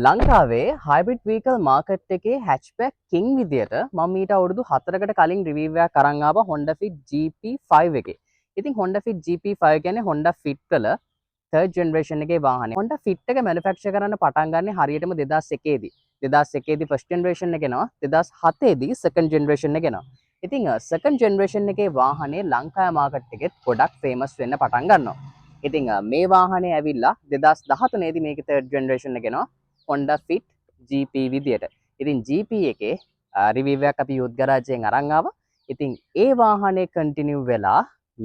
ලංකාවේ hybrid වීකල් market එකේ හැච්බැක් කිං විදියට මම ඊට අවුරුදු 4කට කලින් රිවිව් එකක් අරන් ආවා Honda Fit GP5 එකේ. ඉතින් Honda Fit GP5 කියන්නේ Honda Fit වල third generation එකේ වාහනේ. Honda Fit එක manufacture කරන්න පටන් ගන්නේ හරියටම 2001 දී. 2001 දී first generation එක එනවා. 2007 දී second generation එක එනවා. ඉතින් second generation එකේ වාහනේ ලංකාවේ මාකට් එකෙත් ගොඩක් famous වෙන්න පටන් ගන්නවා. ඉතින් මේ වාහනේ ඇවිල්ලා 2013 දී මේකේ third generation එක එනවා. Honda Fit GP විදියට. ඉතින් GP එකේ රිවිව් එකක් අපි යුත් ගරාජයෙන් අරන් ආවා. ඉතින් ඒ වාහනේ කන්ටිනියු වෙලා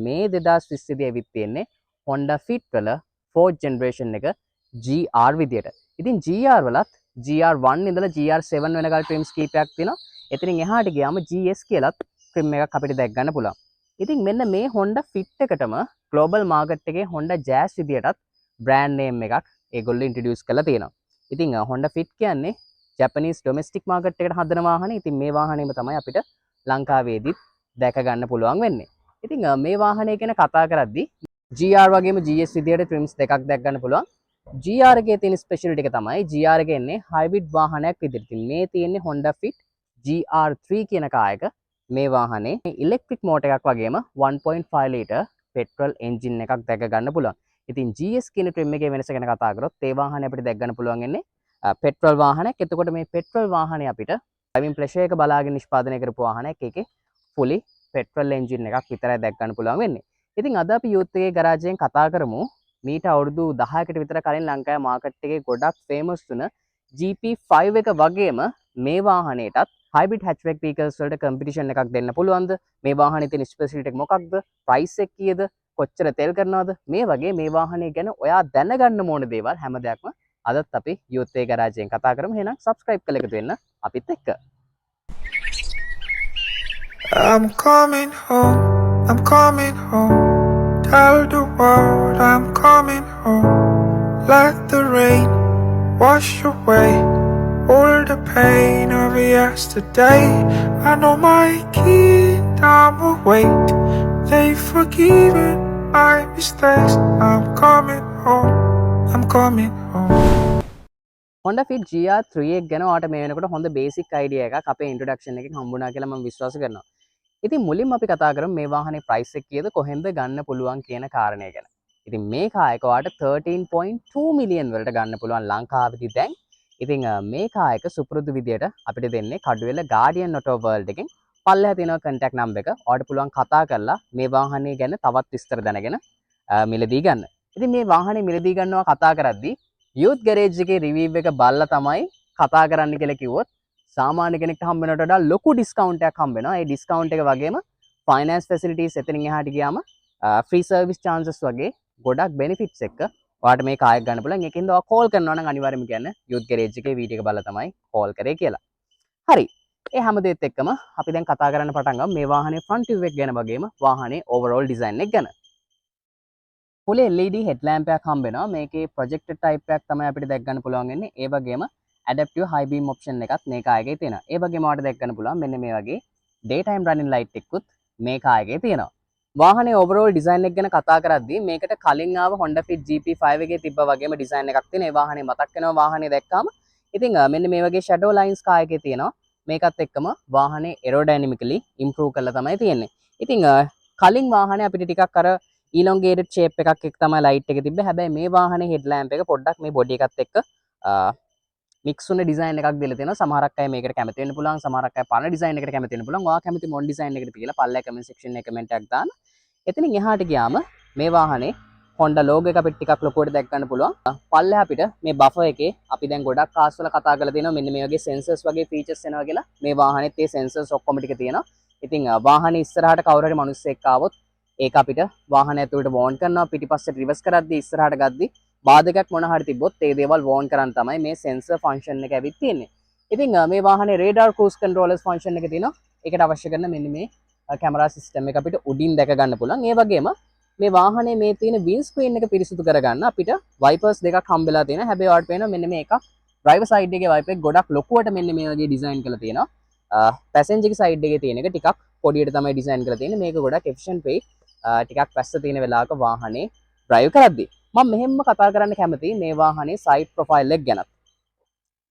මේ 2020 දී ඇවිත් තියෙන්නේ Honda Fit වල 4th generation එක GR විදියට. ඉතින් GR වලත් GR1 ඉඳලා GR7 වෙනකල් ට්‍රිම්ස් කීපයක් තියෙනවා. එතනින් එහාට ගියාම GS කියලාත් ට්‍රිම් එකක් අපිට දැක් ගන්න පුළුවන්. ඉතින් මෙන්න මේ Honda Fit එකටම ග්ලෝබල් මාකට් එකේ Honda Jazz විදියටත් බ්‍රෑන්ඩ් නේම් එකක් ඒගොල්ලෝ ඉන්ට්‍රොඩියුස් කරලා තියෙනවා. ඉතින් Honda Fit කියන්නේ ජැපනීස් ඩොමෙස්ටික් මාකට් එකට හදන වාහනේ. ඉතින් මේ වාහනේම තමයි අපිට ලංකාවේදීත් දැක ගන්න පුළුවන් වෙන්නේ. ඉතින් මේ වාහනේ ගැන කතා කරද්දී GR වගේම GS විදියට ට්‍රිම්ස් දෙකක් දැක් ගන්න පුළුවන්. GR එකේ තියෙන ස්පෙෂලිටි එක තමයි GR එක එන්නේ හයිබ්‍රිඩ් වාහනයක් විදියට. ඉතින් මේ තියෙන්නේ Honda Fit GR3 කියන කායක මේ වාහනේ ඉලෙක්ට්‍රික් මෝටර් එකක් වගේම 1.5 ලීටර් පෙට්‍රල් එන්ජින් එකක් දැක ගන්න පුළුවන්. ඉතින් GS කියන ට්‍රිම් එකේ වෙනස ගැන කතා කරොත් ඒ වාහනේ අපිට දැක් ගන්න පුළුවන් වෙන්නේ පෙට්‍රල් වාහනයක්. එතකොට මේ පෙට්‍රල් වාහනේ අපිට ඩ්‍රයිවිං ප්ලෙෂර් එක බලාගෙන නිෂ්පාදනය කරපු වාහනයක්. ඒකේ ෆුලි පෙට්‍රල් එන්ජින් එකක් විතරයි දැක් ගන්න පුළුවන් වෙන්නේ. ඉතින් අද අපි යූත් එකේ ගරාජයෙන් කතා කරමු මීට අවුරුදු 10කට විතර කලින් ලංකාවේ මාකට් එකේ ගොඩක් ෆේමස් වුණ GP5 එක වගේම මේ වාහනේටත් හයිබ්‍රිඩ් හැච්බැක් වීකල්ස් වලට කම්පිටිෂන් එකක් දෙන්න පුළුවන්ද? මේ වාහනේ තියෙන ස්පෙෂලිටි එක මොකක්ද? ප්‍රයිස් එක කීයද? කොච්චර තෙල් කරනවද? මේ වගේ මේ වාහනේ ගැන ඔයා දැනගන්න ඕන දේවල් හැම දෙයක්ම අදත් අපි යූත් එකේ ගරාජයෙන් කතා කරමු. එහෙනම් subscribe කරලා එකතු වෙන්න අපිත් එක්ක. I'm coming home, I'm coming home. Tell the world I'm coming home. Let the rain wash away all the pain of yesterday. I know my kingdom will wait. They've forgiven my mistakes. I'm coming home, I'm coming home. Honda Fit GR3 එක ගැන ඔයාලට මේ වෙනකොට හොඳ basic idea එකක් අපේ introduction එකෙන් හම්බුණා කියලා මම විශ්වාස කරනවා. ඉතින් මුලින්ම අපි කතා කරමු මේ වාහනේ ප්‍රයිස් එක කීයද කොහෙන්ද ගන්න පුළුවන් කියන කාරණය ගැන. ඉතින් මේ කායක ඔයාලට 13.2 මිලියන් වලට ගන්න පුළුවන් ලංකාවේදී දැන්. ඉතින් මේ කායක සුපුරුදු විදියට අපිට දෙන්නේ කඩුවෙල Guardian Auto World එකෙන් පල්ලෙහා තියෙනවා contact number එක. ඔයාලට පුළුවන් කතා කරලා මේ වාහනේ ගැන තවත් විස්තර දැනගෙන මිලදී ගන්න. ඉතින් මේ වාහනේ මිලදී ගන්නවා කතා කරද්දී යූත් ගරේජ් එකේ රිවිව් එක බලලා තමයි කතා කරන්න කියලා කිව්වොත් සාමාන්‍ය කෙනෙක්ට හම්බ වෙනවට වඩා ලොකු ඩිස්කවුන්ට් එකක් හම්බ වෙනවා. ඒ ඩිස්කවුන්ට් එක වගේම ෆයිනෑන්ස් ෆැසිලිටිස් එතනින් එහාට ගියාම ෆ්‍රී සර්විස් චාන්සස් වගේ ගොඩක් බෙනිෆිට්ස් එක්ක ඔයාලට මේ කායක් ගන්න පුළුවන්. ඒකෙන්ද ඔයා කෝල් කරනවා නම් අනිවාර්යයෙන්ම කියන්න යූත් ගරේජ් එකේ වීඩියෝ එක බලලා තමයි කෝල් කරේ කියලා. හරි. ඒ හැම දෙයත් එක්කම අපි දැන් කතා කරන්න පටන් ගමු මේ වාහනේ ෆ්‍රන්ට් view එක ගැන වගේම වාහනේ ඕවර්ऑल ඩිසයින් එක ගැන. full LED headlamp එකක් හම්බ වෙනවා. මේකේ projector type එකක් තමයි අපිට දැක් ගන්න පුළුවන් වෙන්නේ. ඒ වගේම adaptive high beam option එකක් මේ කායකේ තියෙනවා. ඒ වගේම ඔයාලට දැක් ගන්න පුළුවන් මෙන්න මේ වගේ daytime running light එකකුත් මේ කායකේ තියෙනවා. වාහනේ overall design එක ගැන කතා කරද්දී මේකට කලින් ආව Honda Fit GP5 එකේ තිබ්බ වගේම design එකක් තියෙන. ඒ වාහනේ මතක් වෙනවා වාහනේ දැක්කාම. ඉතින් මෙන්න මේ වගේ shadow lines කායකේ තියෙනවා. මේකත් එක්කම වාහනේ aerodynamically improve කරලා තමයි තියෙන්නේ. ඉතින් කලින් වාහනේ අපිට ටිකක් අර elongated shape එකක් එක්ක තමයි light එක තිබ්බේ. හැබැයි මේ වාහනේ headlamp එක පොඩ්ඩක් මේ body එකත් එක්ක mix වුණ design එකක් දීලා තියෙනවා. සමහරක් අය මේකට කැමති වෙන්න පුළුවන්. සමහරක් අය පරණ design එකට කැමති වෙන්න පුළුවන්. ඔයා කැමති මොන design එකකට කියලා පල්ලෙහා comment section එකේ comment එකක් දාන්න. එතනින් එහාට ගියාම මේ වාහනේ Honda logo එක අපිට ටිකක් ලොකුවට දැක් ගන්න පුළුවන්. පල්ලෙහා අපිට මේ buffer එකේ අපි දැන් ගොඩක් කාස් වල කතා කරලා තියෙනවා මෙන්න මේ වගේ sensors වගේ features එනවා කියලා. මේ වාහනේත් ඒ sensors ඔක්කොම ටික තියෙනවා. ඉතින් වාහනේ ඉස්සරහට කවුරු හරි මිනිස්සෙක් ආවොත් ඒක අපිට වාහනය ඇතුළට වෝන් කරනවා. පිටිපස්සට රිවර්ස් කරද්දී ඉස්සරහට ගද්දී බාධකයක් මොන හරි තිබ්බොත් ඒ දේවල් වෝන් කරන් තමයි මේ sensor function එක ඇවිත් තියෙන්නේ. ඉතින් මේ වාහනේ radar cruise controllers function එක තියෙනවා. ඒකට අවශ්‍ය කරන මෙන්න මේ camera system එක අපිට උඩින් දැක ගන්න පුළුවන්. ඒ වගේම මේ වාහනේ මේ තියෙන wheel screen එක පිරිසිදු කරගන්න අපිට wipers දෙකක් හම්බෙලා තියෙනවා. හැබැයි ඔයාලට පේනවා මෙන්න මේ එකක් driver side එකේ wiper එක ගොඩක් ලොකුවට මෙන්න මේ වගේ design කරලා තියෙනවා. passenger එකේ side එකේ තියෙන එක ටිකක් පොඩියට තමයි design කරලා තියෙන්නේ. මේක ගොඩක් efficient වෙයි. ටිකක් වැස්ස තියෙන වෙලාවක වාහනේ drive කරද්දී. මම මෙහෙම්ම කතා කරන්න කැමතියි මේ වාහනේ side profile එක ගැන.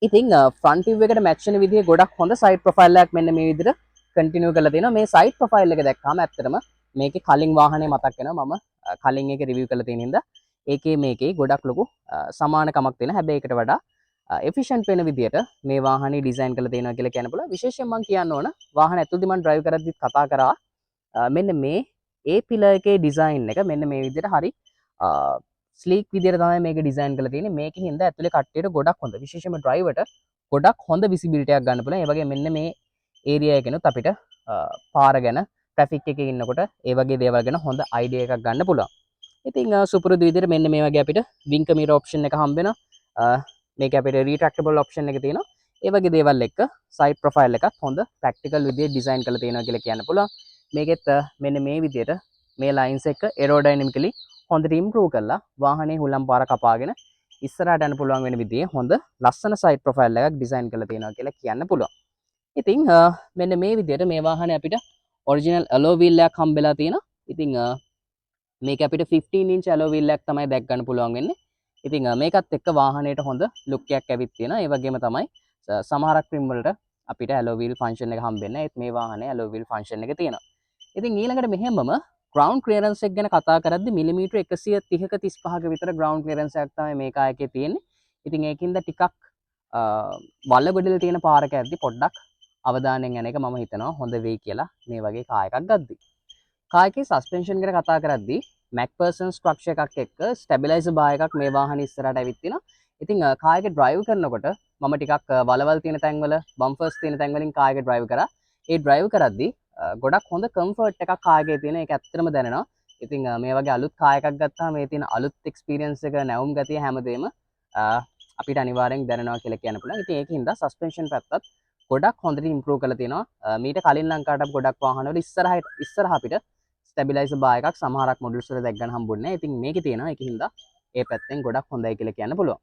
ඉතින් ෆ්‍රන්ට් view එකට මැච් වෙන විදිහේ ගොඩක් හොඳ සයිඩ් ප්‍රොෆයිල් එකක් මෙන්න මේ විදිහට කන්ටිනියු කරලා තියෙනවා. මේ සයිඩ් ප්‍රොෆයිල් එක දැක්කම ඇත්තටම මේකේ කලින් වාහනේ මතක් වෙනවා. මම කලින් එකේ රිවිව් කරලා තියෙන හින්දා ඒකේ මේකේ ගොඩක් ලොකු සමානකමක් තියෙන. හැබැයි ඒකට වඩා එෆිෂන්ට් වෙන විදිහට මේ වාහනේ ඩිසයින් කරලා තියෙනවා කියලා කියන්න පුළුවන්. විශේෂයෙන් මම කියන්න ඕන වාහන ඇතුළතදී මම ඩ්‍රයිව් කරද්දිත් කතා කරා මෙන්න මේ ඒ පිලර් එකේ ඩිසයින් එක මෙන්න මේ විදිහට හරි ස්ලීක් විදිහට තමයි මේක ඩිසයින් කරලා තියෙන්නේ. මේකෙන් හින්දා ඇතුලේ කට්ටියට ගොඩක් හොඳ. විශේෂයෙන්ම ඩ්‍රයිවර්ට ගොඩක් හොඳ විසිබිලිටි එකක් ගන්න පුළුවන්. ඒ වගේ මෙන්න මේ ඒරියා එකනොත් අපිට පාර ගැන ට්‍රැෆික් එකේ ඉන්නකොට ඒ වගේ දේවල් ගැන හොඳ අයිඩියා එකක් ගන්න පුළුවන්. ඉතින් සුපුරුදු විදිහට මෙන්න මේ වගේ අපිට වින්ක මිරර් ඔප්ෂන් එක හම්බ වෙනවා. මේක අපිට රීට්‍රැක්ටබල් ඔප්ෂන් එක තියෙනවා. ඒ වගේ දේවල් එක්ක සයිඩ් ප්‍රොෆයිල් එකත් හොඳ ප්‍රැක්ටිකල් විදිහට ඩිසයින් කරලා තියෙනවා කියලා කියන්න පුළුවන්. මේකෙත් මෙන්න මේ විදිහට මේ ලයින්ස් එක එරෝඩයිනමිකලි හොඳට ඉම්ප්‍රූව් කරලා වාහනේ හුලම් පාර කපාගෙන ඉස්සරහට යන්න පුළුවන් වෙන විදිහේ හොඳ ලස්සන සයිඩ් ප්‍රොෆයිල් එකක් ඩිසයින් කරලා තියෙනවා කියලා කියන්න පුළුවන්. ඉතින් මෙන්න මේ විදිහට මේ වාහනේ අපිට ඔරිජිනල් ඇලෝ වීල් එකක් හම්බෙලා තියෙනවා. ඉතින් මේක අපිට 15 ඉන්ච් ඇලෝ වීල් එකක් තමයි දැක් ගන්න පුළුවන් වෙන්නේ. ඉතින් මේකත් එක්ක වාහනේට හොඳ ලුක් එකක් ඇවිත් තියෙනවා. ඒ වගේම තමයි සමහරක් ට්‍රිම් වලට අපිට ඇලෝ වීල් ෆන්ක්ෂන් එක හම්බෙන්නේ. ඒත් මේ වාහනේ ඇලෝ වීල් ෆන්ක්ෂන් එක තියෙනවා. ඉතින් ඊළඟට මෙහෙමම ග්‍රවුන්ඩ් ක්ලියරන්ස් එක ගැන කතා කරද්දි මිලිමීටර 130ක 35ක විතර ග්‍රවුන්ඩ් ක්ලියරන්ස් එකක් තමයි මේ කාර් එකේ තියෙන්නේ. ඉතින් ඒකින්ද ටිකක් වල ගොඩල තියෙන පාරක ඇද්දි පොඩ්ඩක් අවධානයෙන් යන එක මම හිතනවා හොඳ වෙයි කියලා මේ වගේ කාර් එකක් ගද්දි. කාර් එකේ සස්පෙන්ෂන් ගැන කතා කරද්දි MacPherson ස්ට්‍රක්චර් එකක් එක්ක ස්ටැබිලයිසර් බාර් එකක් මේ වාහනේ ඉස්සරහට ඇවිත් තිනවා. ඉතින් කාර් එක ඩ්‍රයිව් කරනකොට මම ටිකක් වලවල් තියෙන තැන්වල බම්පර්ස් තියෙන තැන් වලින් කාර් එක ඩ්‍රයිව් කරා. ඒ ඩ්‍රයිව් කරද්දි ගොඩක් හොඳ කම්ෆර්ට් එකක් කාර් එකේ තියෙන එක ඇත්තටම දැනෙනවා. ඉතින් මේ වගේ අලුත් කාර් එකක් ගත්තාම මේ තියෙන අලුත් එක්ස්පීරියන්ස් එක නැවුම් ගතිය හැමදේම අපිට අනිවාර්යෙන් දැනෙනවා කියලා කියන්න පුළුවන්. ඉතින් ඒකින්ද සස්පෙන්ෂන් පැත්තත් ගොඩක් හොඳට ඉම්ප්‍රූව් කරලා තියෙනවා. මීට කලින් ලංකාවට ගොඩක් වාහනවල ඉස්සරහ අපිට ස්ටැබිලයිසර් බාර් එකක් සමහරක් මොඩල්ස් වල දැක් ගන්න හම්බුන්නේ නැහැ. ඉතින් මේකේ තියෙනවා. ඒකින්ද ඒ පැත්තෙන් ගොඩක් හොඳයි කියලා කියන්න පුළුවන්.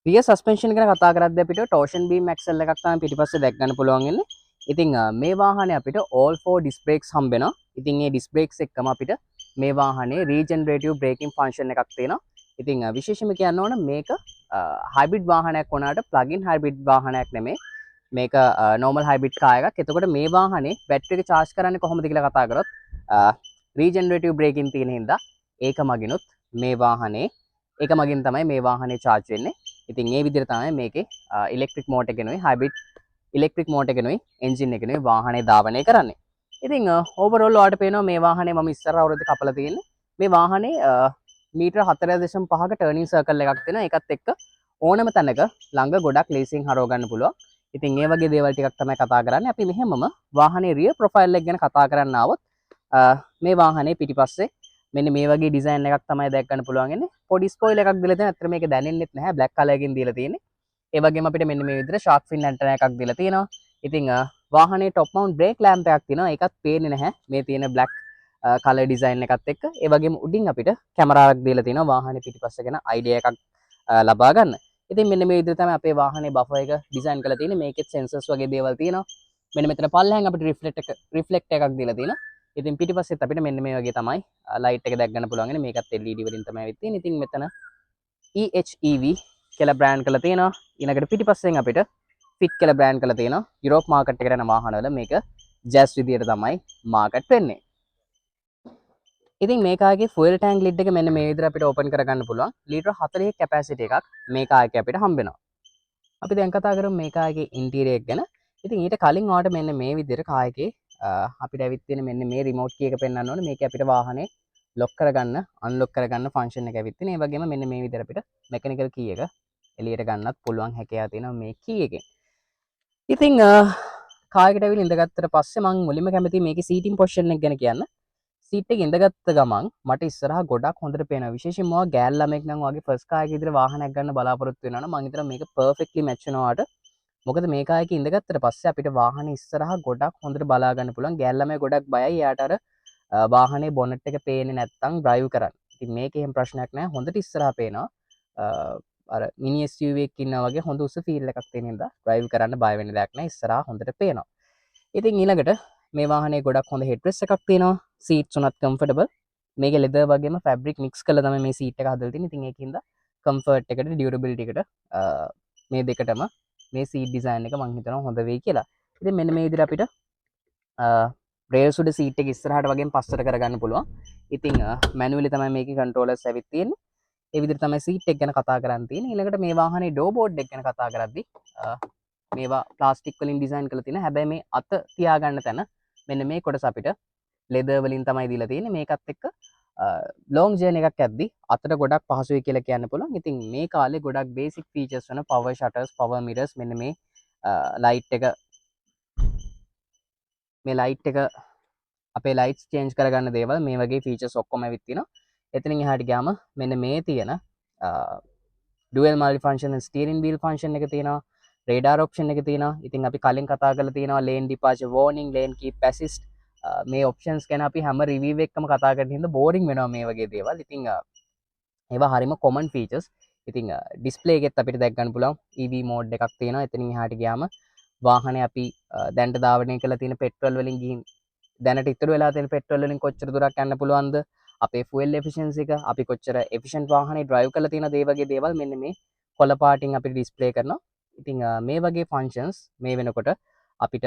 රියර් සස්පෙන්ෂන් ගැන කතා කරද්දී අපිට ටෝෂන් බීම් ඇක්සල් එකක් තමයි පිටිපස්සේ දැක් ගන්න පුළුවන් වෙන්නේ. ඉතින් මේ වාහනේ අපිට all 4 disc brakes හම්බ වෙනවා. ඉතින් මේ disc brakes එක්කම අපිට මේ වාහනේ regenerative braking function එකක් තියෙනවා. ඉතින් විශේෂයෙන්ම කියන්න ඕන මේක hybrid වාහනයක් වුණාට plug-in hybrid වාහනයක් නෙමෙයි. මේක normal hybrid car එකක්. එතකොට මේ වාහනේ බැටරි එක charge කරන්නේ කොහොමද කියලා කතා කරොත් regenerative braking තියෙන හින්දා ඒක මගිනුත් මේ වාහනේ ඒක මගින් තමයි මේ වාහනේ charge වෙන්නේ. ඉතින් මේ විදිහට තමයි මේකේ electric motor එකෙනුයි hybrid ඉලෙක්ට්‍රික් මෝටර් එකෙනුයි එන්ජින් එකෙනුයි වාහනේ ධාවනය කරන්නේ. ඉතින් ඕවරෝල් ඔයාලට පේනවා මේ වාහනේ මම ඉස්සර අවුරුද්ද කපලා තියෙන්නේ. මේ වාහනේ මීටර 4.5ක ටර්නින් සර්කල් එකක් තියෙනවා. ඒකත් එක්ක ඕනම තැනක ළඟ ගොඩක් ලේසියෙන් හරව ගන්න පුළුවන්. ඉතින් මේ වගේ දේවල් ටිකක් තමයි කතා කරන්නේ. අපි මෙහෙමම වාහනේ රියර් ප්‍රොෆයිල් එක ගැන කතා කරන්න ආවොත් මේ වාහනේ පිටිපස්සේ මෙන්න මේ වගේ ඩිසයින් එකක් තමයි දැක් ගන්න පුළුවන් ඉන්නේ. පොඩි ස්පොයිලර් එකක් දීලා තියෙනවා. අත්‍තර මේක දැනෙන්නෙත් නැහැ. බ්ලැක් කලර් එකකින් දීලා තියෙන්නේ. ඒ වගේම අපිට මෙන්න මේ විදිහට ෂාර්ක් ෆින් ඇන්ටනා එකක් දීලා තියෙනවා. ඉතින් වාහනේ টොප් මවුන්ට් බ්‍රේක් ලෑම්ප් එකක් තියෙනවා. ඒකත් පේන්නේ නැහැ. මේ තියෙන බ්ලැක් කලර් ඩිසයින් එකත් එක්ක. ඒ වගේම උඩින් අපිට කැමරාවක් දීලා තියෙනවා. වාහනේ පිටිපස්ස ගැන අයිඩියා එකක් ලබා ගන්න. ඉතින් මෙන්න මේ විදිහට තමයි අපේ වාහනේ බෆර් එක ඩිසයින් කරලා තියෙන්නේ. මේකෙත් සෙන්සර්ස් වගේ දේවල් තියෙනවා. මෙන්න මෙතන පල්ලෙහාන් අපිට රිෆ්ලෙක්ට් එකක් දීලා තියෙනවා. ඉතින් පිටිපස්සෙත් අපිට මෙන්න මේ වගේ තමයි ලයිට් එක දැක් ගන්න පුළුවන්. මේකත් LED වලින් තමයි වෙත් තියෙන්නේ. ඉතින් මෙතන EHEV කියලා බ්‍රෑන්ඩ් කරලා තියෙනවා. ඊළඟට පිටිපස්සෙන් අපිට ෆිට් කියලා බ්‍රෑන්ඩ් කරලා තියෙනවා. යුරෝප් මාකට් එකට යන වාහනවල මේක ජැස් විදියට තමයි මාකට් වෙන්නේ. ඉතින් මේ කාගේ ෆුවල් ටැන්ක් ලිඩ් එක මෙන්න මේ විදිහට අපිට ඕපන් කරගන්න පුළුවන්. ලීටර් 40 කැපැසිටි එකක් මේ කාර් එකේ අපිට හම්බ වෙනවා. අපි දැන් කතා කරමු මේ කාගේ ඉන්ටීරියර් එක ගැන. ඉතින් ඊට කලින් ඔයාලට මෙන්න මේ විදිහට කාර් එකේ අපිට ඇවිත් තියෙන මෙන්න මේ රිමෝට් කී එක පෙන්වන්න ඕනේ. මේක අපිට වාහනේ ලොක් කරගන්න අන්ලොක් කරගන්න ෆන්ක්ෂන් එක ඇවිත් තියෙන. ඒ වගේම මෙන්න මේ විදිහට අපිට මෙකැනිකල් කී එක එළියට ගන්නත් පුළුවන් හැකියාව තියෙනවා මේ කී එකෙන්. ඉතින් කාර් එකට ඇවිල්ලා ඉඳගත්තට පස්සේ මම මුලින්ම කැමති මේකේ සීටින් පොසිෂන් එක ගැන කියන්න. සීට් එක ඉඳගත්ත ගමන් මට ඉස්සරහා ගොඩක් හොඳට පේනවා. විශේෂයෙන්ම ඔයා ගෑල් ළමෙක් නම් ඔයාගේ ෆස්ට් කාර් එකේ විතර වාහනයක් ගන්න බලාපොරොත්තු වෙනවා නම් මම හිතනවා මේක පර්ෆෙක්ට්ලි මැච් වෙනවා ඔයාට. මොකද මේ කාර් එකේ ඉඳගත්තට පස්සේ අපිට වාහනේ ඉස්සරහා ගොඩක් හොඳට බලා ගන්න පුළුවන්. ගෑල් ළමයි ගොඩක් බයයි. එයාට අර වාහනේ බොනට් එක පේන්නේ නැත්තම් ඩ්‍රයිව් කරන්න. ඉතින් මේකේ එහෙම ප්‍රශ්නයක් නැහැ. හොඳට ඉස්සරහා පේනවා. අර මිනි SUV එකක් ඉන්නා වගේ හොඳ උස ෆීල් එකක් තියෙන හින්දා ඩ්‍රයිව් කරන්න බය වෙන්න දෙයක් නැහැ. ඉස්සරහා හොඳට පේනවා. ඉතින් ඊළඟට මේ වාහනේ ගොඩක් හොඳ හෙඩ්රෙස්ට් එකක් තියෙනවා. සීට්ස් උනත් කම්ෆර්ටබල්. මේකේ ලෙදර් වගේම ෆැබ්‍රික් මික්ස් කරලා තමයි මේ සීට් එක හදලා තියෙන්නේ. ඉතින් ඒකින්ද කම්ෆර්ට් එකට ඩියුරබිලිටි එකට මේ දෙකටම මේ සීට් ඩිසයින් එක මං හිතනවා හොඳ වෙයි කියලා. ඉතින් මෙන්න මේ විදිහට අපිට රේල්ස් උඩ සීට් එක ඉස්සරහට වගේම පස්සට කරගන්න පුළුවන්. ඉතින් මැනුවලි තමයි මේකේ කන්ට්‍රෝලර්ස් ඇවිත් තියෙන්නේ. ඒ විදිහට තමයි සීට් එක ගැන කතා කරන් තියෙන්නේ. ඊළඟට මේ වාහනේ ඩෝ බෝඩ් එක ගැන කතා කරද්දී මේවා ප්ලාස්ටික් වලින් ඩිසයින් කරලා තියෙනවා. හැබැයි මේ අත තියාගන්න තැන මෙන්න මේ කොටස අපිට ලෙදර් වලින් තමයි දීලා තියෙන්නේ. මේකත් එක්ක ලොං ජර්නි එකක් යද්දී අතට ගොඩක් පහසුයි කියලා කියන්න පුළුවන්. ඉතින් මේ කාලේ ගොඩක් බේසික් ෆීචර්ස් වන පවර් ෂටර්ස්, පවර් මිරර්ස්, මෙන්න මේ ලයිට් එක අපේ ලයිට්ස් චේන්ජ් කරගන්න දේවල් මේ වගේ ෆීචර්ස් ඔක්කොම ඇවිත් තිනවා. එතනින් එහාට ගියාම මෙන්න මේ තියෙන dual multi functional steering wheel function එක තියෙනවා. රේඩාර් ඔප්ෂන් එක තියෙනවා. ඉතින් අපි කලින් කතා කරලා තියෙනවා lane departure වෝර්නින්, lane keep assist, මේ ඔප්ෂන්ස් ගැන අපි හැම රිවිව් එකකම කතා කරන හින්දා බෝරින් වෙනවා මේ වගේ දේවල්. ඉතින් ඒවා හරිම කොමන් ෆීචර්ස්. ඉතින් ඩිස්ප්ලේ එකෙත් අපිට දැක් ගන්න පුළුවන් EV මෝඩ් එකක් තියෙනවා. එතනින් එහාට ගියාම වාහනේ අපි දැන්ට ධාවනය කරලා තියෙන පෙට්‍රල් වලින් ගිහින් දැනට ඉතුරු වෙලා තියෙන පෙට්‍රල් වලින් කොච්චර දුරක් යන්න පුළුවන්ද, අපේ ෆුවල් එෆිෂියන්සි එක, අපි කොච්චර එෆිෂන්ට් වාහනේ ඩ්‍රයිව් කරලා තියෙනද, ඒ වගේ දේවල් මෙන්න මේ කොළ පාටින් අපිට ඩිස්ප්ලේ කරනවා. ඉතින් මේ වගේ ෆන්ක්ෂන්ස් මේ වෙනකොට අපිට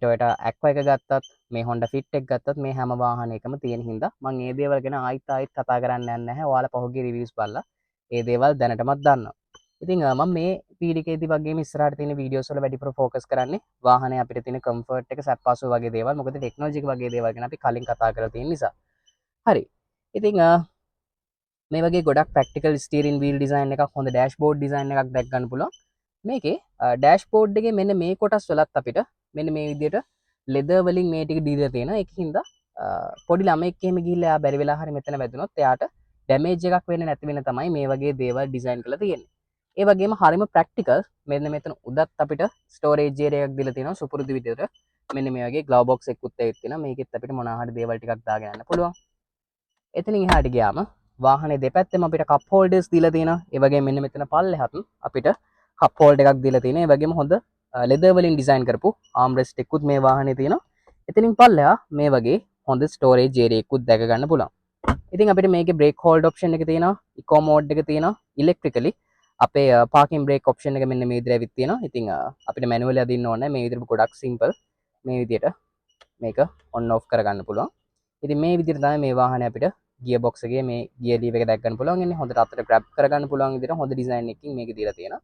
ඔයට ඇක්වා එක ගත්තත්, මේ Honda Fit එක ගත්තත් මේ හැම වාහනයකම තියෙන හින්දා මම මේ දේවල් ගැන ආයිත් කතා කරන්න යන්නේ නැහැ. ඔයාලා පහුගිය රිවිව්ස් බලලා ඒ දේවල් දැනටමත් දන්නවා. ඉතින් මම මේ පීඩිකේදී වගේම ඉස්සරහට තියෙන වීඩියෝස් වල වැඩිපුර ෆෝකස් කරන්නේ වාහනේ අපිට තියෙන කම්ෆර්ට් එක, සැප්පාසු වගේ දේවල්. මොකද ටෙක්නොලොජි වගේ දේවල් ගැන අපි කලින් කතා කරලා තියෙන නිසා. හරි. ඉතින් මේ වගේ ගොඩක් ප්‍රැක්ටිකල් ස්ටියරින් වීල් ඩිසයින් එකක්, හොඳ ඩෑෂ්බෝඩ් ඩිසයින් එකක් දැක් ගන්න පුළුවන්. මේකේ ඩෑෂ්බෝඩ් එකේ මෙන්න මේ කොටස් වලත් අපිට මෙන්න මේ විදිහට ලෙදර් වලින් මේ ටික දීලා තියෙනවා. ඒකින්ද පොඩි ළමෙක් එහෙම ගිහිල්ලා එයා බැරි වෙලා හරි මෙතන වැදුනොත් එයාට ඩැමේජ් එකක් වෙන්නේ නැති වෙන තමයි මේ වගේ දේවල් ඩිසයින් කරලා තියෙන්නේ. ඒ වගේම හරිම ප්‍රැක්ටිකල්. මෙන්න මෙතන උඩත් අපිට ස්ටෝරේජ් ඒරියා එකක් දීලා තියෙනවා සුපුරුදු විදිහට. මෙන්න මේ වගේ ග්ලව් බොක්ස් එකකුත් ඇවිත් තියෙනවා. මේකෙත් අපිට මොනවා හරි දේවල් ටිකක් දාගෙන යන්න පුළුවන්. එතනින් එහාට ගියාම වාහනේ දෙපැත්තෙම අපිට කප් හෝල්ඩර්ස් දීලා තියෙනවා. ඒ වගේම මෙන්න මෙතන පල්ලෙහාත් අපිට කප් හෝල්ඩර් එකක් දීලා තියෙනවා. ඒ වගේම හොඳ ලෙදර් වලින් ඩිසයින් කරපු ආම් රෙස්ට් එකකුත් මේ වාහනේ තියෙනවා. එතනින් පල්ලෙහා මේ වගේ හොඳ ස්ටෝරේජ් ඒරියා එකකුත් දැක ගන්න පුළුවන්. ඉතින් අපිට මේකේ බ්‍රේක් හෝල්ඩ් ඔප්ෂන් එක තියෙනවා, ඉකෝ මෝඩ් එක තියෙනවා, ඉලෙක්ට්‍රිකලි අපේ පාකින් බ්‍රේක් ඔප්ෂන් එක මෙන්න මේ විදිහට ඇවිත් තියෙනවා. ඉතින් අපිට මැනුවලි අදින්න ඕනේ නැහැ. මේ විදිහට ගොඩක් සිම්පල් මේ විදිහට මේක ඔන් ඔෆ් කරගන්න පුළුවන්. ඉතින් මේ විදිහට තමයි මේ වාහනේ අපිට ගියර් බොක්ස් එකේ මේ ගියර් ලීව් එක දැක් ගන්න පුළුවන්. ඉන්නේ හොඳට අතට ග්‍රැබ් කරගන්න පුළුවන් විදිහට හොඳ ඩිසයින් එකකින් මේක දීලා තියෙනවා.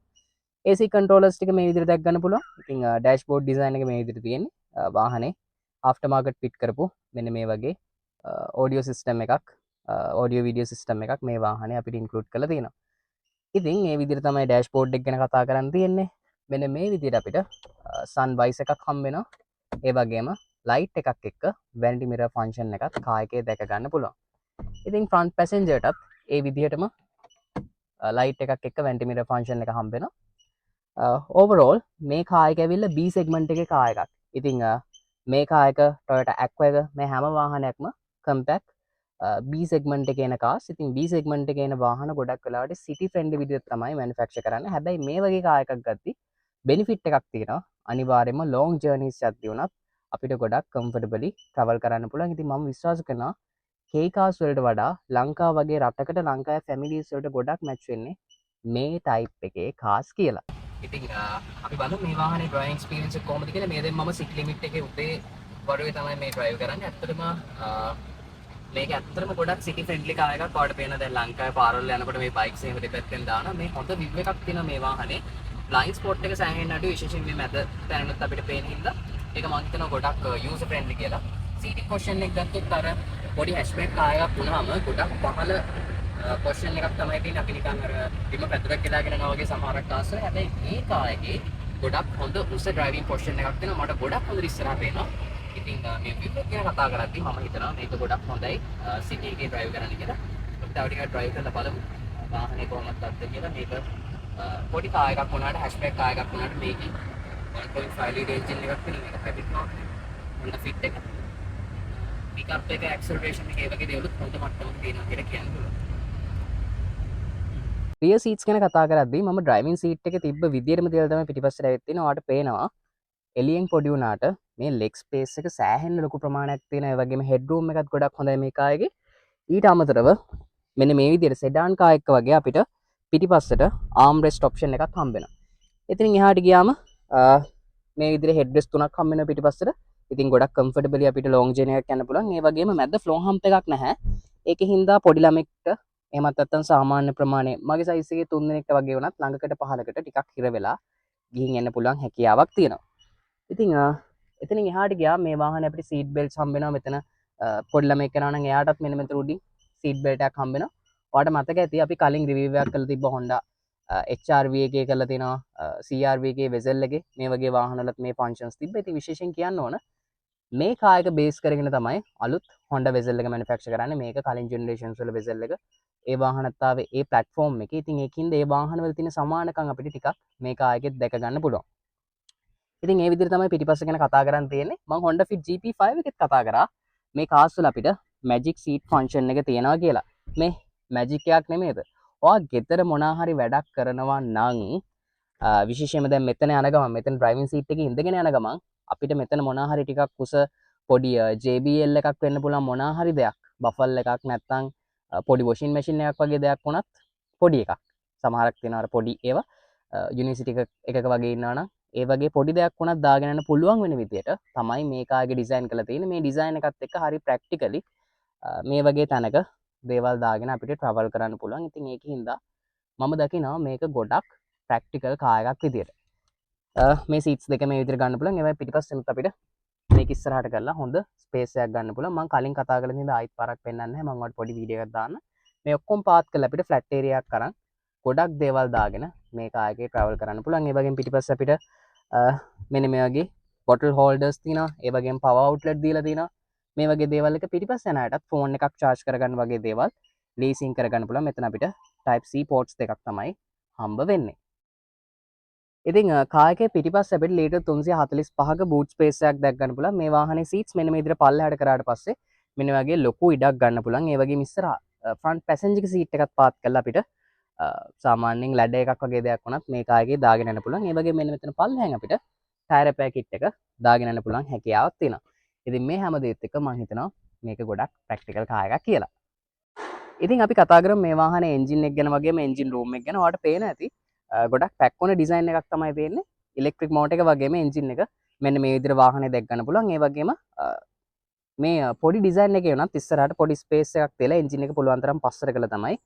AC controllers ටික මේ විදිහට දැක් ගන්න පුළුවන්. ඉතින් dashboard design එක මේ විදිහට තියෙන්නේ. වාහනේ after market fit කරපු මෙන්න මේ වගේ audio system එකක්, audio video system එකක් මේ වාහනේ අපිට include කරලා තියෙනවා. ඉතින් මේ විදිහට තමයි dashboard එක ගැන කතා කරන්න තියෙන්නේ. මෙන්න මේ විදිහට අපිට sun visor එකක් හම්බ වෙනවා. ඒ වගේම light එකක් එක්ක vanity mirror function එකත් කායකේ දැක ගන්න පුළුවන්. ඉතින් front passenger ටත් ඒ විදිහටම light එකක් එක්ක vanity mirror function එක හම්බ වෙනවා. overall මේ කායක ඇවිල්ලා B segment එකේ කායකක්. ඉතින් මේ කායක Toyota Aqua එක මේ හැම වාහනයක්ම compact B segment එකේ එන cars. ඉතින් B segment එකේ එන වාහන ගොඩක් වෙලාවට city friendly විදිහට තමයි manufacture කරන්නේ. හැබැයි මේ වගේ කායකක් ගත්තී benefit එකක් තියෙනවා. අනිවාර්යයෙන්ම long journeys යද්දී උනත් අපිට ගොඩක් comfortably travel කරන්න පුළුවන්. ඉතින් මම විශ්වාස කරනවා K cars වලට වඩා ලංකාව වගේ රටකට ලංකාවේ families වලට ගොඩක් match වෙන්නේ මේ type එකේ cars කියලා. ඉතින් අපි බලමු මේ වාහනේ driving experience එක කොහොමද කියලා. මේ දැන් මම city limit එකේ උදේ වරුවේ තමයි මේ drive කරන්නේ. ඇත්තටම මේක ඇත්තටම ගොඩක් city friendly කාර් එකක්. ඔයාලට පේන දැන් ලංකාවේ පාරවල් යනකොට මේ bikes එහෙම දෙපැත්තෙන් දානවා. මේ හොඳ view එකක් තියෙනවා මේ වාහනේ. blind spot එක සෑහෙන්න අඩුයි, විශේෂයෙන් මේ මැද තැනනොත් අපිට පේන හින්දා ඒක මම හිතනවා ගොඩක් user friendly කියලා. seating position එක ගත්තොත් අර body hatchback කාර් එකක් වුණාම ගොඩක් පහළ පොසිෂන් එකක් තමයි තියෙන්නේ. අපි නිකන් අර බිම පැදුරක් ගෙදාගෙන යනවා වගේ සමහරක් ආසයි. හැබැයි මේ කාර් එකේ ගොඩක් හොඳ උස ඩ්‍රයිවිං පොසිෂන් එකක් තියෙනවා. මට ගොඩක් හොඳට ඉස්සරහා පේනවා. ඉතින් මේ view එක ගැන කතා කරද්දී මම හිතනවා මේක ගොඩක් හොඳයි සිටි එකේ ඩ්‍රයිව් කරන්න කියලා. අපි තව ටිකක් ඩ්‍රයිව් කරලා බලමු වාහනේ කොහොමද අත්ද කියලා. මේක පොඩි කාර් එකක් වුණාට හැෂ්බැක් කාර් එකක් වුණාට මේකේ 1.5 ලීටර් එන්ජින් එකක් තියෙන මේක පැබික් කාර් එක. ෆිට් එක. පිකප් එක, ඇක්සලරේෂන් එක, ඒ වගේ දේවල් හොඳ මට්ටමක තියෙනවා කියලා කියන්න පුළුවන්. රියර් සීට්ස් ගැන කතා කරද්දී මම ඩ්‍රයිවිං සීට් එකේ තිබ්බ විදියටම තියලා තමයි පිටිපස්සට ඇවිත් තිනවා. ඔයාලට පේනවා එලියෙන් පොඩි වුණාට මේ ලෙග් ස්පේස් එක සෑහෙන ලොකු ප්‍රමාණයක් තියෙනවා. ඒ වගේම හෙඩ් රූම් එකත් ගොඩක් හොඳයි මේ කාර් එකේ. ඊට අමතරව මෙන්න මේ විදිහට සෙඩාන් කාර් එක වගේ අපිට පිටිපස්සට ආම් රෙස්ට් ඔප්ෂන් එකක් හම්බ වෙනවා. ඉතින් එහාට ගියාම මේ විදිහට හෙඩ් රෙස්ට් තුනක් හම්බ වෙනවා පිටිපස්සට. ඉතින් ගොඩක් කම්ෆර්ටබලි අපිට ලොන්ග් ජර්නි එකක් යන්න පුළුවන්. ඒ වගේම මැද ෆ්ලෝ හම්ප් එකක් නැහැ. ඒකේ හින්දා පොඩි ළමෙක්ට එහෙමත් නැත්නම් සාමාන්‍ය ප්‍රමාණය මගේ සයිස් එකේ 3 දෙනෙක්ට වගේ වුණත් ළඟකට පහලකට ටිකක් හිර වෙලා ගිහින් එන්න පුළුවන් හැකියාවක් තියෙනවා. ඉතින් එතනින් එහාට ගියා මේ වාහනේ අපිට සීට් බෙල්ට්ස් හම්බ වෙනවා මෙතන. පොඩි ළමෙක් යනවා නම් එයාටත් මෙන්න මෙතන උඩින් සීට් බෙල්ට් එකක් හම්බ වෙනවා. ඔයාලට මතක ඇති අපි කලින් රිවිව් එකක් කරලා තිබ්බ Honda HRV එකේ කරලා තිනවා CRV එකේ වෙසල් එකේ මේ වගේ වාහන වලත් මේ ෆන්ක්ෂන්ස් තිබ්බ. ඉතින් විශේෂයෙන් කියන්න ඕන මේ කායක බේස් කරගෙන තමයි අලුත් Honda වෙසල් එක මැනුෆැක්චර් කරන්නේ. මේක කලින් ජෙනරේෂන්ස් වල වෙසල් එක ඒ වාහනත් ආවේ ඒ ප්ලැට්ෆෝම් එකේ. ඉතින් ඒකින්ද ඒ වාහන වල තියෙන සමානකම් අපිට ටිකක් මේ කායකෙත් දැක ගන්න පුළුවන්. ඉතින් ඒ විදිහට තමයි පිටිපස්ස ගැන කතා කරන් තියෙන්නේ. මම Honda Fit GP5 එකෙත් කතා කරා මේ කාස් වල අපිට මැජික් සීට් ෆන්ක්ෂන් එක තියෙනවා කියලා. මේ මැජික් එකක් නෙමෙයිද? ඔයා ගෙදර මොනා හරි වැඩක් කරනවා නම් විශේෂයෙන්ම දැන් මෙතන යන ගමන් මෙතන ඩ්‍රයිවිං සීට් එකේ ඉඳගෙන යන ගමන් අපිට මෙතන මොනා හරි ටිකක් කුස පොඩි JBL එකක් වෙන්න පුළුවන් මොනා හරි දෙයක් බෆල් එකක් නැත්නම් පොඩි වොෂින් මැෂින් එකක් වගේ දෙයක් වුණත් පොඩි එකක් සමහරක් තියෙනවා අර පොඩි ඒවා යුනිවර්සිටි එකක වගේ ඉන්නවා නම් ඒ වගේ පොඩි දෙයක් වුණත් දාගෙන යන්න පුළුවන් වෙන විදියට තමයි මේ කාගේ ඩිසයින් කරලා තියෙන්නේ. මේ ඩිසයින් එකත් එක්ක හරි ප්‍රැක්ටිකලි මේ වගේ තැනක දේවල් දාගෙන අපිට ට්‍රැවල් කරන්න පුළුවන්. ඉතින් ඒකින්ද මම දකිනවා මේක ගොඩක් ප්‍රැක්ටිකල් කාර් එකක් විදියට. මේ සීට්ස් දෙක මේ විදිහට ගන්න පුළුවන්. ඒවයි පිටිපස්සෙනුත් අපිට මේක ඉස්සරහට කරලා හොඳ ස්පේස් එකක් ගන්න පුළුවන්. මම කලින් කතා කරලා තියෙන ආයිත් පාරක් පෙන්නන්නේ නැහැ. මම ඔයාලට පොඩි වීඩියෝ එකක් දාන්න. මේ ඔක්කොම පාත් කරලා අපිට ෆ්ලැට් ඒරියා එකක් කරන් ගොඩක් දේවල් දාගෙන මේ කාර් එකේ ට්‍රැවල් කරන්න පුළුවන්. ඒ වගේම පිටිපස්ස අපිට මෙන්න මේ වගේ බොටල් හෝල්ඩර්ස් තියෙනවා. ඒ වගේම පවර් අවුට්ලට් දීලා තියෙනවා. මේ වගේ දේවල් එක පිටිපස්ස යන අයටත් ෆෝන් එකක් charge කරගන්න වගේ දේවල් ලීසින් කරගන්න පුළුවන්. මෙතන අපිට type C ports දෙකක් තමයි හම්බ වෙන්නේ. ඉතින් කාර් එකේ පිටිපස්ස අපිට ලීටර් 345ක බූට් ස්පේස් එකක් දැක් ගන්න පුළුවන්. මේ වාහනේ සීට්ස් මෙන්න මේ විදිහට පල්ලෙහාට කරාට පස්සේ මෙන්න වගේ ලොකු ඉඩක් ගන්න පුළුවන්. ඒ වගේම ඉස්සරහා ෆ්‍රන්ට් පැසෙන්ජර් සීට් එකත් පාත් කරලා අපිට සාමාන්‍යයෙන් ලැඩ එකක් වගේ දෙයක් වුණත් මේ කාර් එකේ දාගෙන යන්න පුළුවන්. ඒ වගේම මෙන්න මෙතන පල්ලෙහෙන් අපිට ටයර් රිපෙයාර් කිට් එක දාගෙන යන්න පුළුවන් හැකියාවක් තියෙනවා. ඉතින් මේ හැම දෙයත් එක්ක මම හිතනවා මේක ගොඩක් ප්‍රැක්ටිකල් කාර් එකක් කියලා. ඉතින් අපි කතා කරමු මේ වාහනේ එන්ජින් එක ගැන වගේම එන්ජින් රූම් එක ගැන. ඔයාලට පේන ඇති ගොඩක් පැක් වුණ ඩිසයින් එකක් තමයි තියෙන්නේ. ඉලෙක්ට්‍රික් මෝටර් එක වගේම එන්ජින් එක මෙන්න මේ විදිහට වාහනේ දැක් ගන්න පුළුවන්. ඒ වගේම මේ පොඩි ඩිසයින් එකේ වුණත් ඉස්සරහට පොඩි ස්පේස් එකක් තියලා එන්ජින් එක පුළුවන් තරම් පස්සට කළා තමයි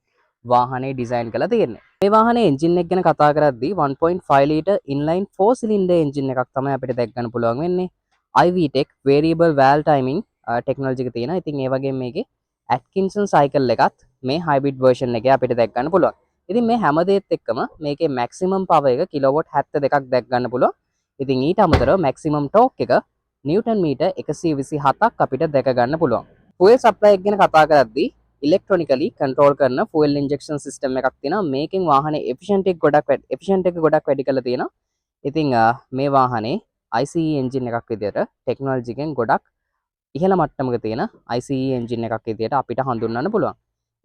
වාහනේ ඩිසයින් කරලා තියෙන්නේ. මේ වාහනේ එන්ජින් එක ගැන කතා කරද්දී 1.5 ලීටර් ඉන්ලයින් 4 සිලින්ඩර් එන්ජින් එකක් තමයි අපිට දැක් ගන්න පුළුවන් වෙන්නේ. IVTEC variable valve timing technology එක තියෙනවා. ඉතින් ඒ වගේම මේකේ Atkinson cycle එකත් මේ hybrid version එකේ අපිට දැක් ගන්න පුළුවන්. ඉතින් මේ හැම දෙයත් එක්කම මේකේ maximum power එක කිලෝවොට් 72ක් දැක් ගන්න පුළුවන්. ඉතින් ඊට අමතරව maximum torque එක නිව්ටන් මීටර් 127ක් අපිට දැක ගන්න පුළුවන්. fuel supply එක ගැන කතා කරද්දී electronically control කරන fuel injection system එකක් තියෙනවා. මේකෙන් වාහනේ efficient එක ගොඩක් වැඩි කරලා තියෙනවා. ඉතින් මේ වාහනේ ICE engine එකක් විදියට ටෙක්නොලොජි එකෙන් ගොඩක් ඉහළ මට්ටමක තියෙන ICE engine එකක් විදියට අපිට හඳුන්වන්න පුළුවන්.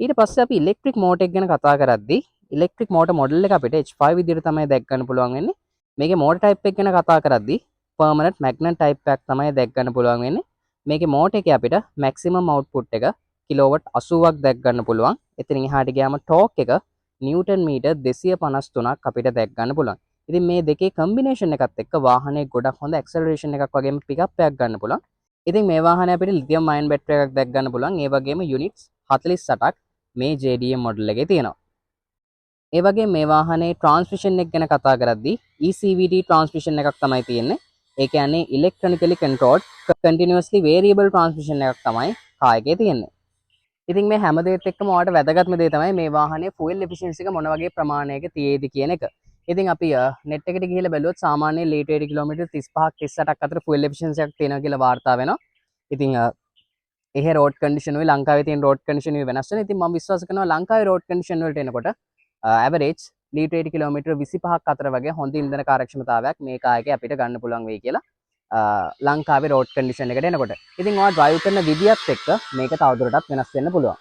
ඊට පස්සේ අපි ඉලෙක්ට්‍රික් මෝටර් එක ගැන කතා කරද්දී ඉලෙක්ට්‍රික් මෝටර් මොඩල් එක අපිට H5 විදියට තමයි දැක් ගන්න පුළුවන් වෙන්නේ. මේකේ මෝටර් ටයිප් එක ගැන කතා කරද්දී permanent magnet type එකක් තමයි දැක් ගන්න පුළුවන් වෙන්නේ. මේකේ මෝටර් එකේ අපිට maximum output එක කිලෝවොට් 80ක් දැක් ගන්න පුළුවන්. එතනින් එහාට ගියාම torque එක නිව්ටන් මීටර් 253ක් අපිට දැක් ගන්න පුළුවන්. ඉතින් මේ දෙකේ කම්බිනේෂන් එකත් එක්ක වාහනේ ගොඩක් හොඳ ඇක්සලරේෂන් එකක් වගේම පිකප් එකක් ගන්න පුළුවන්. ඉතින් මේ වාහනේ අපිට ලිතියම් අයන් බැටරි එකක් දැක් ගන්න පුළුවන්. ඒ වගේම යුනිට්ස් 48ක් මේ JDM මොඩල් එකේ තියෙනවා. ඒ වගේම මේ වාහනේ ට්‍රාන්ස්මිෂන් එක ගැන කතා කරද්දී ECVT ට්‍රාන්ස්මිෂන් එකක් තමයි තියෙන්නේ. ඒ කියන්නේ electronically controlled continuously variable transmission එකක් තමයි කාර් එකේ තියෙන්නේ. ඉතින් මේ හැම දෙයත් එක්කම ඔයාලට වැදගත්ම දේ තමයි මේ වාහනේ fuel efficiency එක මොන වගේ ප්‍රමාණයක තියේද කියන එක. ඉතින් අපි net එකට ගිහිල්ලා බැලුවොත් සාමාන්‍යයෙන් ලීටරයකට කිලෝමීටර් 35ක් 38ක් අතර fuel efficiency එකක් තියෙනවා කියලා වාර්තා වෙනවා. ඉතින් එහෙ road condition වල ලංකාවේ තියෙන road condition වෙනස් වෙනවා. ඉතින් මම විශ්වාස කරනවා ලංකාවේ road condition වලට එනකොට average ලීටරයකට කිලෝමීටර් 25ක් අතර වගේ හොඳ ඉන්ධන කාර්යක්ෂමතාවයක් මේ කාර් එකේ අපිට ගන්න පුළුවන් වෙයි කියලා ලංකාවේ road condition එකට එනකොට. ඉතින් ඔයා drive කරන විදියත් එක්ක මේක තවදුරටත් වෙනස් වෙන්න පුළුවන්.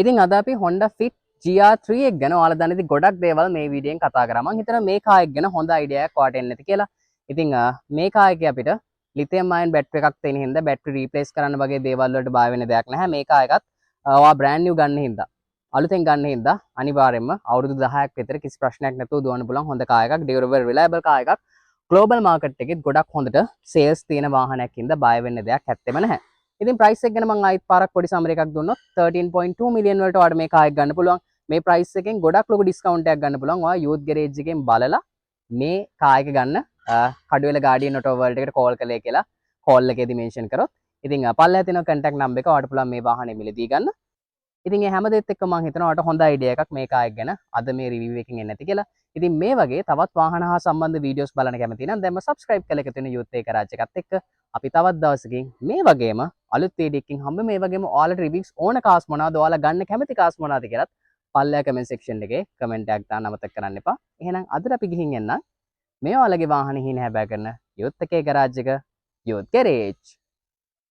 ඉතින් අද අපි Honda Fit GR3 එක ගැන ඔයාලා දන්න ඉතින් ගොඩක් දේවල් මේ වීඩියෝෙන් කතා කරා. මම හිතනවා මේ කාර් එක ගැන හොඳ අයිඩියා එකක් ඔයාලට එන්න ඇති කියලා. ඉතින් මේ කාර් එකේ අපිට ලිතියම් අයන් බැටරි එකක් තියෙන හින්දා බැටරි රීප්ලේස් කරන්න වගේ දේවල් වලට බය වෙන දෙයක් නැහැ. මේ කාර් එකත් ඔයා බ්‍රෑන්ඩ් නිව් ගන්න හින්දා අලුතෙන් ගන්න හින්දා අනිවාර්යයෙන්ම අවුරුදු 10ක් විතර කිසි ප්‍රශ්නයක් නැතුව දුවන්න පුළුවන් හොඳ කාර් එකක්, ඩියුරබල් රිලයබල් කාර් එකක්. ග්ලෝබල් මාකට් එකෙත් ගොඩක් හොඳට සේල්ස් තියෙන වාහනයක් හින්දා බය වෙන්න දෙයක් ඇත්තෙම නැහැ. ඉතින් ප්‍රයිස් එක ගැන මම ආයිත් පාරක් පොඩි සමරි එකක් දුන්නොත් 13.2 මිලියන් වලට ඔයාලට මේ කාර් එක ගන්න පුළුවන්. මේ ප්‍රයිස් එකෙන් ගොඩක් ලොකු ඩිස්කවුන්ට් එකක් ගන්න පුළුවන්. ඔයා යූත් ගෑරේජ් එකෙන් බලලා මේ කාර් එක ගන්න කඩුවෙල ගාඩියන් ඔටෝ වර්ල්ඩ් එකට කෝල් කළේ කියලා කෝල් එකේදී මෙන්ෂන් කරොත් ඉතින් පල්ලෙහා තියෙන කන්ටැක්ට් නම්බර් එක ඔයාලට පුළුවන් මේ වාහනේ මිලදී ගන්න. ඉතින් ඒ හැම දෙයත් එක්ක මම හිතනවා ඔයාලට හොඳ අයිඩියා එකක් මේ කාර් එක ගැන අද මේ රිවිව් එකකින් එන්න ඇති කියලා. ඉතින් මේ වගේ තවත් වාහන හා සම්බන්ධ වීඩියෝස් බලන්න කැමති නම් දැන්ම subscribe කරලා එකතු වෙන youth ඒ garage එකත් එක්ක අපි තවත් දවසකින් මේ වගේම අලුත් වීඩියෝ එකකින් හම්බ මේ වගේම ඔයාලට රිවිව්ස් ඕන කාස් මොනවද ඔයාලා ගන්න කැමති කාස් මොනවද කියලාත් පල්ලෙහා කමෙන්ට් සෙක්ෂන් එකේ කමෙන්ට් එකක් දාන්න අමතක කරන්න එපා. එහෙනම් අදට අපි ගිහින් එන්නම් මේ ඔයාලගේ වාහනේ හිණ හැබෑ කරන youth එකේ garage එක youth garage.